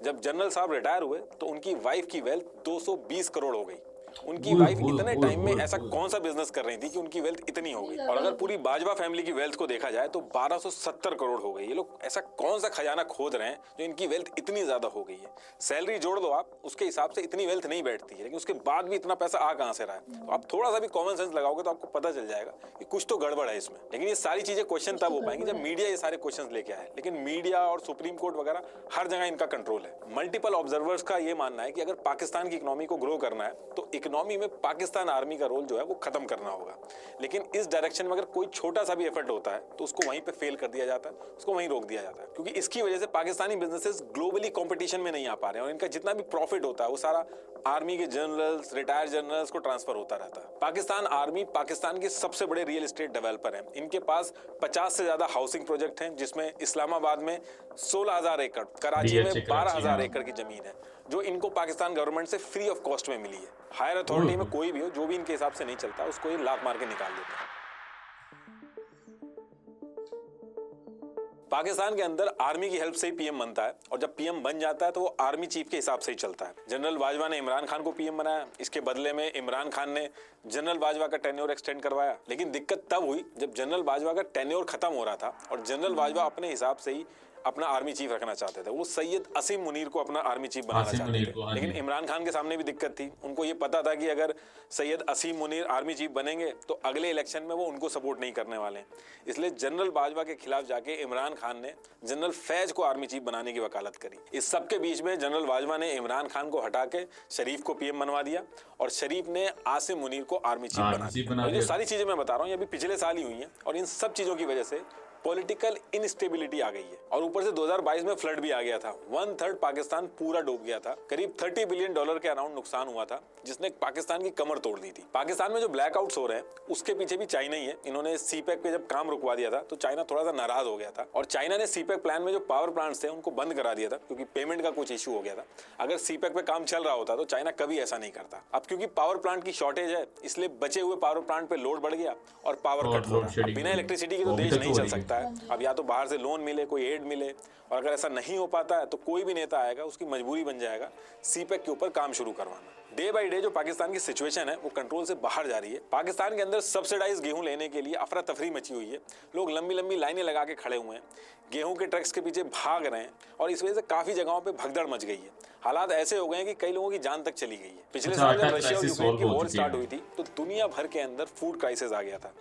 जब जनरल साहब रिटायर हुए तो उनकी वाइफ की वेल्थ 220 करोड़ हो गई। उनकी वाइफ इतने टाइम में ऐसा कौन सा बिजनेस कर रही थी कि उनकी वेल्थ इतनी हो गई? और अगर पूरी बाजवा फैमिली की वेल्थ को देखा जाए तो 1270 करोड़ हो गई। ये लोग ऐसा कौन सा खजाना खोद रहे हैं जो इनकी वेल्थ इतनी ज्यादा हो गई है? सैलरी जोड़ दो आप, उसके हिसाब से इतनी वेल्थ नहीं बैठती है, लेकिन उसके बाद भी इतना पैसा आ कहां से रहा है? तो आप थोड़ा सा भी कॉमन सेंस लगाओगे तो आपको पता चल जाएगा कि कुछ तो गड़बड़ है इसमें। लेकिन ये सारी चीजें क्वेश्चन तब हो पाएंगी जब मीडिया ये सारे क्वेश्चन लेके आए। लेकिन मीडिया और सुप्रीम कोर्ट वगैरह हर जगह इनका कंट्रोल है। मल्टीपल ऑब्जर्वर्स का ये मानना है कि अगर पाकिस्तान की इकोनॉमी को ग्रो करना है तो इकोनॉमी में पाकिस्तान आर्मी का रोल जो है वो खत्म करना होगा। लेकिन इस डायरेक्शन में अगर कोई छोटा सा भी एफर्ट होता है तो उसको वहीं पे फेल कर दिया जाता है, उसको वहीं रोक दिया जाता है, क्योंकि इसकी वजह से पाकिस्तानी बिजनेसेस ग्लोबली कंपटीशन में नहीं आ पा रहे हैं और इनका जितना भी प्रॉफिट होता है वो सारा आर्मी के जनरल्स, रिटायर्ड जनरल्स को ट्रांसफर होता रहता है। पाकिस्तान आर्मी पाकिस्तान के सबसे बड़े रियल एस्टेट डेवलपर हैं। इनके पास 50 से ज्यादा हाउसिंग प्रोजेक्ट हैं, जिसमें इस्लामाबाद में 16,000 एकड़, कराची में 12,000 एकड़ की जमीन है जो इनको पाकिस्तान गवर्नमेंट से फ्री ऑफ कॉस्ट में मिली है। हायर अथॉरिटी में कोई भी हो जो भी इनके हिसाब से नहीं चलता उसको ये लात मार के निकाल देता है। पाकिस्तान के अंदर आर्मी की हेल्प से ही पीएम बनता है और जब पीएम बन जाता है तो वो आर्मी चीफ के हिसाब से ही चलता है। जनरल बाजवा ने इमरान खान को पीएम बनाया, इसके बदले में इमरान खान ने जनरल बाजवा का टेन्योर एक्सटेंड करवाया। लेकिन दिक्कत तब हुई जब जनरल बाजवा का टेन्योर खत्म हो रहा था और जनरल बाजवा अपने हिसाब से ही अपना आर्मी चीफ रखना चाहते थे। वो सैयद असीम मुनीर को अपना आर्मी चीफ बनाना चाहते थे। लेकिन इमरान खान के सामने भी दिक्कत थी। उनको ये पता था कि अगर सैयद असीम मुनीर आर्मी चीफ बनेंगे तो अगले इलेक्शन में वो उनको सपोर्ट नहीं करने वाले हैं। इसलिए जनरल बाजवा के खिलाफ जाके इमरान खान ने जनरल फैज को आर्मी चीफ बनाने की वकालत करी। इस सब के बीच में जनरल बाजवा ने इमरान खान को हटा के शरीफ को पीएम बनवा दिया और शरीफ ने आसिम मुनीर को आर्मी चीफ बना दिया। ये सारी चीजें मैं बता रहा हूँ ये अभी पिछले साल ही हुई हैं और इन सब चीजों की वजह से पॉलिटिकल इनस्टेबिलिटी आ गई है और ऊपर से 2022 में फ्लड भी आ गया था। 1/3 पाकिस्तान पूरा डूब गया था। करीब $30 बिलियन के अराउंड नुकसान हुआ था जिसने पाकिस्तान की कमर तोड़ दी थी। पाकिस्तान में जो ब्लैकआउट्स हो रहे हैं उसके पीछे भी चाइना ही है। इन्होंने सीपैक पे जब काम रुकवा दिया था तो चाइना थोड़ा सा नाराज हो गया था और चाइना ने सीपैक प्लान में जो पावर प्लांट्स थे उनको बंद करा दिया था क्योंकि पेमेंट का कुछ इशू हो गया था। अगर सीपैक पे काम चल रहा होता तो चाइना कभी ऐसा नहीं करता। अब क्योंकि पावर प्लांट की शॉर्टेज है इसलिए बचे हुए पावर प्लांट पे लोड बढ़ गया और पावर कट हो रहा है। बिना इलेक्ट्रिसिटी के तो देश नहीं चल सकता है। अब या तो बाहर से लोन मिले, कोई एड मिले, और अगर ऐसा नहीं हो पाता है तो कोई भी नेता आएगा उसकी मजबूरी बन जाएगा सीपैक के ऊपर काम शुरू करवाना। डे बाय डे जो पाकिस्तान की सिचुएशन है वो कंट्रोल से बाहर जा रही है। पाकिस्तान के अंदर सब्सिडाइज गेहूं लेने के लिए अफरा तफरी मची हुई है। लोग लंबी लंबी लाइनें लगा के खड़े हुए हैं, गेहूं के ट्रक्स के पीछे भाग रहे हैं और इस वजह से काफी जगहों पे भगदड़ मच गई है। हालात ऐसे हो गए हैं कि कई लोगों की जान तक चली गई है। पिछले साल जब रशिया और यूक्रेन की वॉर स्टार्ट हुई थी तो दुनिया भर के अंदर फूड क्राइसिस आ गया था।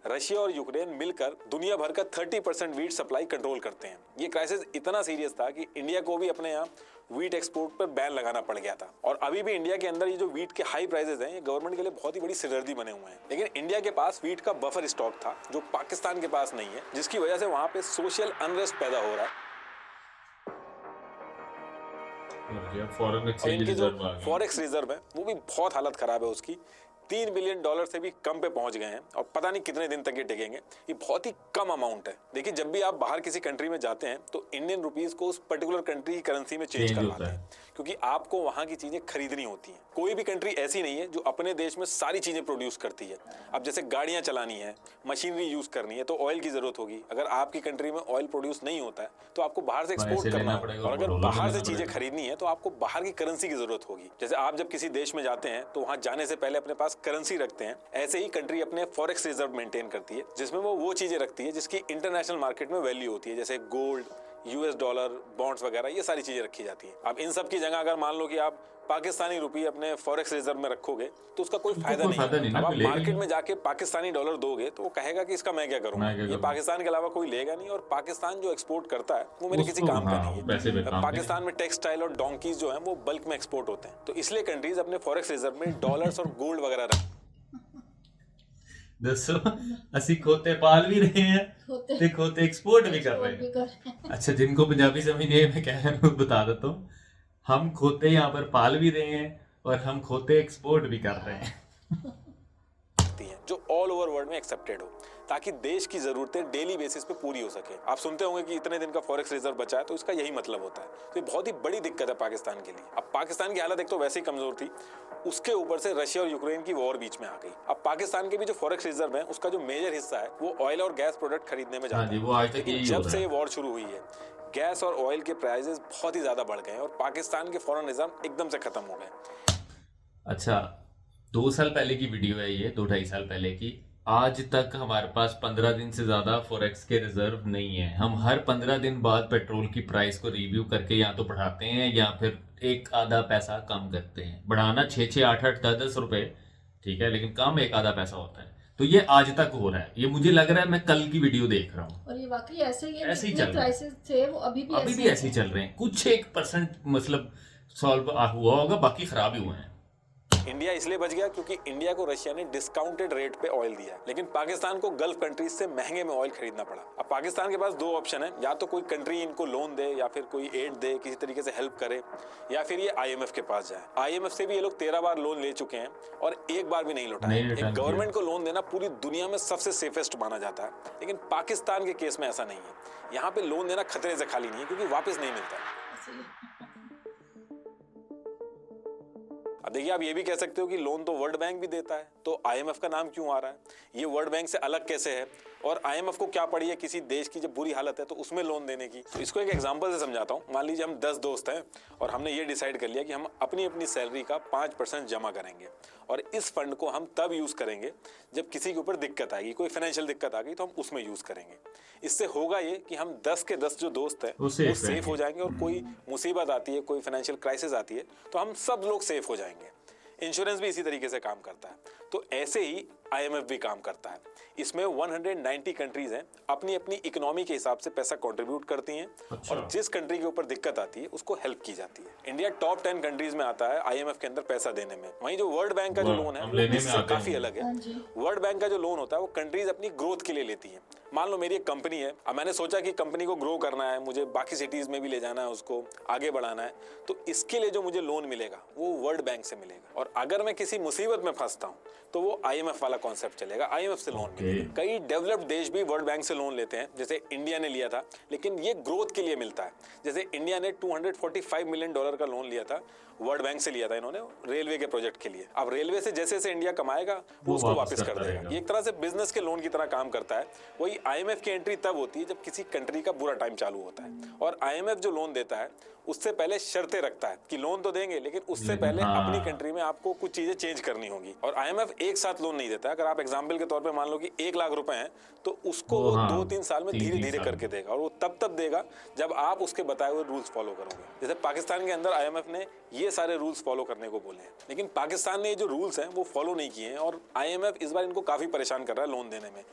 रशिया और यूक्रेन मिलकर दुनिया भर का 30% वीट सप्लाई कंट्रोल करते हैं। ये क्राइसिस इतना सीरियस था कि इंडिया को भी अपने यहाँ वीट एक्सपोर्ट पर बैन लगाना पड़ गया था। और अभी भी इंडिया के अंदर ये जो वीट के हाई प्राइसेस हैं ये गवर्नमेंट के लिए बहुत ही बड़ी सिरदर्दी बने हुए हैं। लेकिन इंडिया के पास वीट का बफर स्टॉक था जो पाकिस्तान के पास नहीं है, जिसकी वजह से वहां पे सोशल अनरेस्ट पैदा हो रहा है। और इनकी जो फॉरेक्स रिजर्व है वो भी बहुत हालत खराब है उसकी। $3 बिलियन से भी कम पे पहुंच गए हैं और पता नहीं कितने दिन तक ये टिकेंगे। ये बहुत ही कम अमाउंट है। देखिए, जब भी आप बाहर किसी कंट्री में जाते हैं तो इंडियन रुपीस को उस पर्टिकुलर कंट्री की करेंसी में चेंज करवाते हैं, क्योंकि आपको वहां की चीजें खरीदनी होती हैं। कोई भी कंट्री ऐसी नहीं है जो अपने देश में सारी चीजें प्रोड्यूस करती है। अब जैसे गाड़ियां चलानी है, मशीनरी यूज करनी है तो ऑयल की जरूरत होगी। अगर आपकी कंट्री में ऑयल प्रोड्यूस नहीं होता है तो आपको बाहर से एक्सपोर्ट करना होगा, और अगर बाहर से चीजें खरीदनी है तो आपको बाहर की करेंसी की जरूरत होगी। जैसे आप जब किसी देश में जाते हैं तो वहां जाने से पहले अपने पास करेंसी रखते हैं, ऐसे ही कंट्री अपने फॉरेक्स रिजर्व मेंटेन करती है जिसमें वो चीजें रखती है जिसकी इंटरनेशनल मार्केट में वैल्यू होती है, जैसे गोल्ड, US डॉलर, बॉन्ड्स वगैरह, ये सारी चीजें रखी जाती है। अब इन सब की जगह अगर मान लो कि आप पाकिस्तानी रुपये अपने फॉरेक्स रिजर्व में रखोगे तो उसका कोई फायदा नहीं है। अब आप मार्केट में जाके पाकिस्तानी डॉलर दोगे तो वो कहेगा कि इसका मैं क्या करूंगा, ये पाकिस्तान के अलावा कोई लेगा नहीं। और पाकिस्तान जो एक्सपोर्ट करता है वो मेरे किसी काम का नहीं है। पाकिस्तान में टेक्सटाइल और डोंकीज जो है वो बल्क में एक्सपोर्ट होते हैं, तो इसलिए कंट्रीज अपने फॉरेक्स रिजर्व में डॉलर्स और गोल्ड वगैरह रखते हैं। दसो ਅਸੀਂ खोते पाल भी रहे हैं ते खोते एक्सपोर्ट भी कर रहे हैं। अच्छा, जिनको पंजाबी समझ नहीं है मैं कह रहा हूँ बता देता हूँ। हम खोते यहाँ पर पाल भी रहे हैं और हम खोते एक्सपोर्ट भी कर रहे हैं जो ऑल ओवर वर्ल्ड में एक्सेप्टेड हो, ताकि देश की जरूरतें डेली बेसिस पे पूरी हो सके। आप सुनते होंगे कि इतने दिन का फॉरेक्स रिजर्व बचा है, तो इसका यही मतलब होता है। तो ये बहुत ही बड़ी दिक्कत है पाकिस्तान के लिए। अब पाकिस्तान की हालत एक तो वैसे ही कमजोर थी, उसके ऊपर से रशिया और यूक्रेन की वॉर बीच में आ गई। अब पाकिस्तान के भी जो फॉरेक्स रिजर्व है उसका जो मेजर हिस्सा है वो ऑयल और गैस प्रोडक्ट खरीदने में जाता है। लेकिन जब से ये वॉर शुरू हुई है गैस और ऑयल के प्राइसेस बहुत ही ज्यादा बढ़ गए हैं और पाकिस्तान के फॉरेन रिजर्व एकदम से खत्म हो गए। अच्छा, 2 साल पहले की वीडियो है ये, 2-2.5 साल पहले की। आज तक हमारे पास 15 दिन से ज्यादा फॉरेक्स के रिजर्व नहीं है। हम हर 15 दिन बाद पेट्रोल की प्राइस को रिव्यू करके या तो बढ़ाते हैं या फिर एक आधा पैसा कम करते हैं। बढ़ाना 6-6, 8-8, 10-10 रुपए ठीक है, लेकिन कम एक आधा पैसा होता है। तो ये आज तक हो रहा है। ये मुझे लग रहा है मैं कल की वीडियो देख रहा हूँ और ये वाकई ऐसे ही क्राइसिस थे वो अभी भी ऐसे ही चल रहे हैं। कुछ 1% मतलब सॉल्व हुआ होगा, बाकी खराब ही हुए हैं। इंडिया इसलिए बच गया क्योंकि इंडिया को रशिया ने डिस्काउंटेड रेट पे ऑयल दिया, लेकिन पाकिस्तान को गल्फ कंट्रीज से महंगे में ऑयल खरीदना पड़ा। अब पाकिस्तान के पास 2 ऑप्शन है, या तो कोई कंट्री इनको लोन दे या फिर कोई एड दे, किसी तरीके से हेल्प करे, या फिर ये IMF के पास जाए। IMF से भी ये लोग 13 बार लोन ले चुके हैं और एक बार भी नहीं लौटाए। एक गवर्नमेंट को लोन देना पूरी दुनिया में सबसे सेफेस्ट माना जाता है, लेकिन पाकिस्तान के केस में ऐसा नहीं है। यहाँ पे लोन देना खतरे से खाली नहीं है क्योंकि वापस नहीं मिलता। अब देखिए, आप ये भी कह सकते हो कि लोन तो वर्ल्ड बैंक भी देता है, तो IMF का नाम क्यों आ रहा है? ये वर्ल्ड बैंक से अलग कैसे है? और IMF को क्या पड़ी है किसी देश की जब बुरी हालत है तो उसमें लोन देने की? तो इसको एक एग्जांपल से समझाता हूँ। मान लीजिए हम 10 दोस्त हैं और हमने ये डिसाइड कर लिया कि हम अपनी अपनी सैलरी का 5% जमा करेंगे और इस फंड को हम तब यूज करेंगे जब किसी के ऊपर दिक्कत आएगी, कोई फाइनेंशियल दिक्कत आ गई तो हम उसमें यूज करेंगे। इससे होगा ये कि हम 10 के 10 जो दोस्त हैं वो सेफ हो जाएंगे और कोई मुसीबत आती है, कोई फाइनेंशियल क्राइसिस आती है तो हम सब लोग सेफ हो जाएंगे। इंश्योरेंस भी इसी तरीके से काम करता है। तो ऐसे ही IMF भी काम करता है। इसमें 190 कंट्रीज हैं, अपनी अपनी इकोनॉमी के हिसाब से पैसा कंट्रीब्यूट करती हैं। अच्छा। और जिस कंट्री के ऊपर दिक्कत आती है उसको हेल्प की जाती है। इंडिया टॉप 10 कंट्रीज में आता है IMF के अंदर पैसा देने में। वहीं जो वर्ल्ड बैंक का जो लोन है वो इससे काफी अलग है। वर्ल्ड बैंक का जो लोन होता है वो कंट्रीज अपनी ग्रोथ के लिए लेती है। मान लो मेरी एक कंपनी है, अब मैंने सोचा कि कंपनी को ग्रो करना है, मुझे बाकी सिटीज में भी ले जाना है, उसको आगे बढ़ाना है, तो इसके लिए जो मुझे लोन मिलेगा वो वर्ल्ड बैंक से मिलेगा। और अगर मैं किसी मुसीबत में फंसता हूँ तो वो IMF वाला कॉन्सेप्ट चलेगा, IMF से लोन मिलेगा। कई डेवलप्ड देश भी वर्ल्ड बैंक से लोन लेते हैं, जैसे इंडिया ने लिया था, लेकिन ये ग्रोथ के लिए मिलता है। जैसे इंडिया ने $245 मिलियन का लोन लिया था वर्ल्ड बैंक से लिया था इन्होंने रेलवे के प्रोजेक्ट के लिए। अब रेलवे से जैसे जैसे इंडिया कमाएगा वो उसको वापस कर देगा। ये एक तरह से बिजनेस के लोन की तरह काम करता है। वही IMF की एंट्री तब होती है जब किसी कंट्री का बुरा टाइम चालू होता है, और IMF जो लोन देता है उससे पहले शर्तें रखता है कि लोन तो देंगे लेकिन उससे पहले अपनी कंट्री में आपको कुछ चीजें चेंज करनी होगी। और IMF एक साथ लोन नहीं देता। अगर आप एग्जाम्पल के तौर पे मान लो कि 1 लाख रुपए हैं तो उसको वो 2-3 साल में धीरे धीरे करके देगा, और वो तब देगा जब आप उसके बताए हुए रूल्स फॉलो करोगे। जैसे पाकिस्तान के अंदर IMF ने ये सारे रूल्स फॉलो करने को बोले हैं, लेकिन पाकिस्तान ने ये जो रूल्स हैं वो फॉलो नहीं किए हैं, और IMF इस बार इनको काफी परेशान कर रहा है लोन देने में।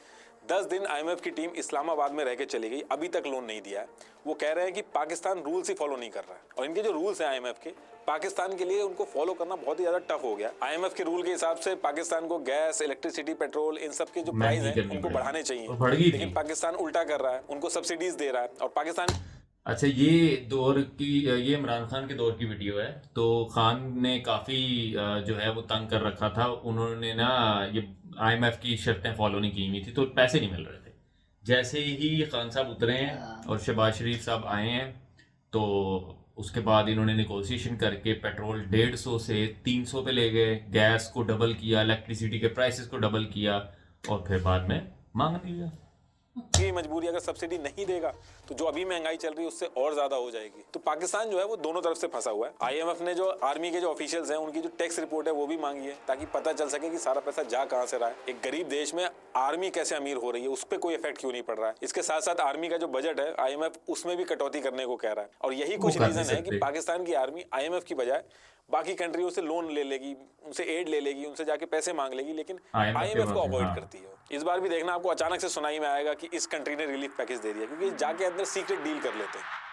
10 दिन IMF की टीम इस्लामाबाद में रह के चली गई, अभी तक लोन नहीं दिया है। वो कह रहे हैं कि पाकिस्तान रूल्स ही फॉलो नहीं कर रहा है, और इनके जो रूल्स हैं IMF के, पाकिस्तान के लिए उनको फॉलो करना बहुत ही ज्यादा टफ हो गया। IMF के रूल के हिसाब से पाकिस्तान को गैस, इलेक्ट्रिसिटी, पेट्रोल, इन सब के जो प्राइस हैं उनको बढ़ाने चाहिए, लेकिन पाकिस्तान उल्टा कर रहा है, उनको सब्सिडीज दे रहा है। और पाकिस्तान अच्छा, ये इमरान खान के दौर की वीडियो है। तो खान ने काफ़ी जो है वो तंग कर रखा था। उन्होंने ना ये IMF की शर्तें फॉलो नहीं की हुई थी, तो पैसे नहीं मिल रहे थे। जैसे ही खान साहब उतरे हैं और शहबाज शरीफ साहब आए हैं, तो उसके बाद इन्होंने नेगोशिएशन करके पेट्रोल 150 से 300 पे ले गए, गैस को डबल किया, इलेक्ट्रिसिटी के प्राइसेस को डबल किया, और फिर बाद में मांग लिया। की मजबूरी, अगर सब्सिडी नहीं देगा तो जो अभी महंगाई चल रही है उससे और ज्यादा हो जाएगी। तो पाकिस्तान जो है वो दोनों तरफ से फंसा हुआ है। IMF ने जो आर्मी के जो ऑफिशियल्स हैं उनकी जो टैक्स रिपोर्ट है वो भी मांगी है, ताकि पता चल सके कि सारा पैसा जा कहां से रहा है। एक गरीब देश में आर्मी कैसे अमीर हो रही है, उस पर कोई इफेक्ट क्यों नहीं पड़ रहा है। इसके साथ साथ आर्मी का जो बजट है IMF उसमें भी कटौती करने को कह रहा है, और यही कुछ रीजन है कि पाकिस्तान की आर्मी IMF की बजाय बाकी कंट्रियों से लोन ले लेगी, उनसे एड ले लेगी, उनसे जाके पैसे मांग लेगी, लेकिन IMF को अवॉइड करती है। इस बार भी देखना आपको अचानक से सुनाई में आएगा कि इस कंट्री ने रिलीफ पैकेज दे दिया, क्योंकि जाके अंदर सीक्रेट डील कर लेते हैं।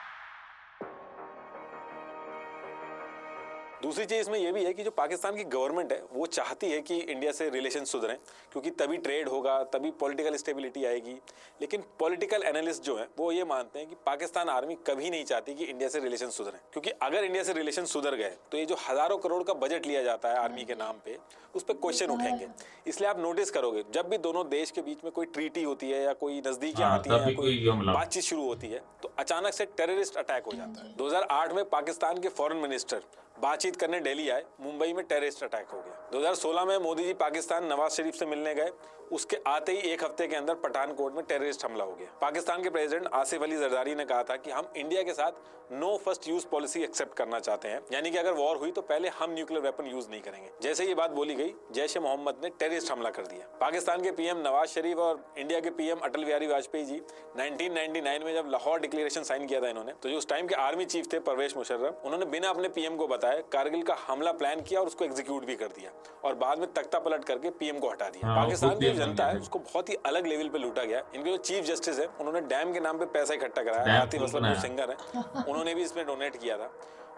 दूसरी चीज इसमें यह भी है कि जो पाकिस्तान की गवर्नमेंट है वो चाहती है कि इंडिया से रिलेशन सुधरें, क्योंकि तभी ट्रेड होगा, तभी पॉलिटिकल स्टेबिलिटी आएगी। लेकिन पॉलिटिकल एनालिस्ट जो हैं वो ये मानते हैं कि पाकिस्तान आर्मी कभी नहीं चाहती कि इंडिया से रिलेशन सुधरें, क्योंकि अगर इंडिया से रिलेशन सुधर गए तो ये जो हजारों करोड़ का बजट लिया जाता है आर्मी के नाम पे, उस पर क्वेश्चन उठेंगे। इसलिए आप नोटिस करोगे जब भी दोनों देश के बीच में कोई ट्रीटी होती है या कोई नजदीकियां आती है या कोई बातचीत शुरू होती है, तो अचानक से टेररिस्ट अटैक हो जाता है। 2008 में पाकिस्तान के फॉरेन मिनिस्टर बातचीत करने दिल्ली आए, मुंबई में टेररिस्ट अटैक हो गया। 2016 में मोदी जी पाकिस्तान नवाज शरीफ से मिलने गए, उसके आते ही 1 हफ्ते के अंदर पठानकोट में टेररिस्ट हमला हो गया। पाकिस्तान के प्रेसिडेंट आसिफ अली जरदारी ने कहा था कि हम इंडिया के साथ no first use policy accept करना चाहते हैं, यानी कि अगर वॉर हुई तो पहले हम न्यूक्लियर वेपन यूज नहीं करेंगे। जैसे ये बात बोली गई, जैश ए मोहम्मद ने टेररिस्ट हमला कर दिया। पाकिस्तान के PM नवाज शरीफ और इंडिया के PM अटल बिहारी वाजपेयी जी 1999 में जब लाहौर डिक्लेरेशन साइन किया था इन्होंने, तो जो उस टाइम के आर्मी चीफ थे परवेज मुशर्रफ, उन्होंने बिना अपने PM को बताए कारगिल का हमला प्लान किया और उसको एग्जीक्यूट भी कर दिया, और बाद में तख्ता पलट करके PM को हटा दिया। पाकिस्तान की जनता है उसको बहुत ही अलग लेवल पे लूटा गया। इनके जो चीफ जस्टिस है उन्होंने डैम के नाम पे पैसा इकट्ठा कराया, आतिफ असलम जो सिंगर है उन्होंने भी इसमें डोनेट किया था।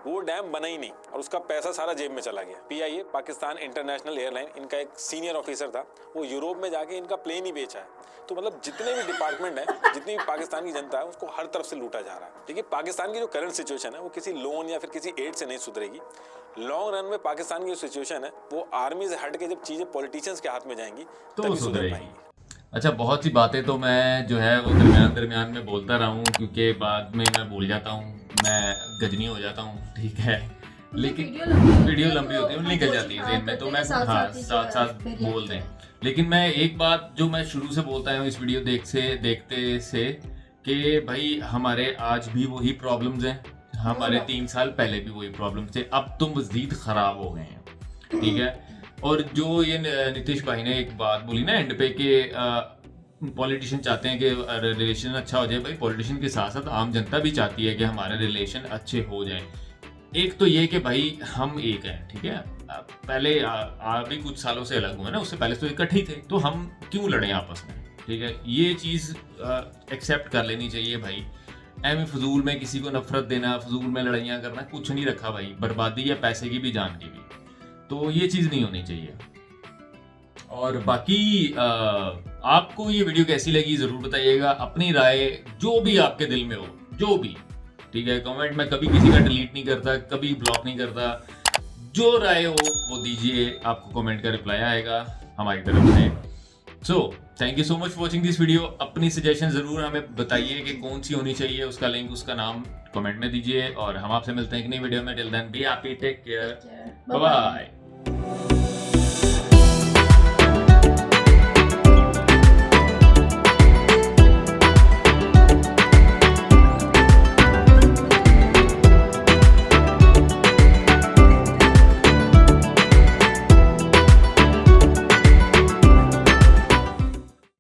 वो डैम बना ही नहीं और उसका पैसा सारा जेब में चला गया। PIA पाकिस्तान इंटरनेशनल एयरलाइन, इनका एक सीनियर ऑफिसर था, वो यूरोप में जाके इनका प्लेन ही बेचा है। तो मतलब जितने भी डिपार्टमेंट है, जितनी भी पाकिस्तान की जनता है, उसको हर तरफ से लूटा जा रहा है। देखिए पाकिस्तान की जो करंट सिचुएशन है वो किसी लोन या फिर किसी एड से नहीं सुधरेगी। लॉन्ग रन में पाकिस्तान की जो सिचुएशन है वो आर्मी से हट के जब चीजें पॉलिटिशियंस के हाथ में जाएंगी तभी सुधर पाएंगी। अच्छा, बहुत सी बातें तो मैं जो है वो दरमियान में बोलता रहा हूँ, क्योंकि बाद में मैं भूल जाता हूँ, मैं गजनी हो जाता हूँ, ठीक है। लेकिन वीडियो लंबी होती है, निकल जाती है जेन में, तो मैं साथ साथ बोल दें। लेकिन मैं एक बात जो मैं शुरू से बोलता हूँ इस वीडियो देखते से कि भाई हमारे आज भी वही प्रॉब्लम्स हैं, हमारे 3 साल पहले भी वही प्रॉब्लम्स थे, अब तो मज़ीद ख़राब हो गए हैं, ठीक है। और जो ये नीतीश भाई ने एक बात बोली ना एंड पे कि पॉलिटिशियन चाहते हैं कि रिलेशन अच्छा हो जाए, भाई पॉलिटिशियन के साथ साथ आम जनता भी चाहती है कि हमारे रिलेशन अच्छे हो जाए। एक तो ये कि भाई हम एक हैं, ठीक है, पहले अभी कुछ सालों से अलग हुए ना, उससे पहले तो इकट्ठे ही थे, तो हम क्यों लड़ें आपस में, ठीक है। ये चीज़ एक्सेप्ट कर लेनी चाहिए भाई। एम फजूल में किसी को नफरत देना, फजूल में लड़ाइयाँ करना, कुछ नहीं रखा भाई, बर्बादी या पैसे की भी जान की भी, तो ये चीज़ नहीं होनी चाहिए। और बाकी आपको ये वीडियो कैसी लगी ज़रूर बताइएगा, अपनी राय जो भी आपके दिल में हो, जो भी, ठीक है, कमेंट में कभी किसी का डिलीट नहीं करता, कभी ब्लॉक नहीं करता, जो राय हो वो दीजिए, आपको कमेंट का रिप्लाई आएगा हमारी तरफ से। So thank you so much for watching this video. अपनी सजेशन जरूर हमें बताइए कि कौन सी होनी चाहिए, उसका लिंक, उसका नाम कमेंट में दीजिए और हम आपसे मिलते हैं एक नई वीडियो में। Till then be happy, take care, bye bye.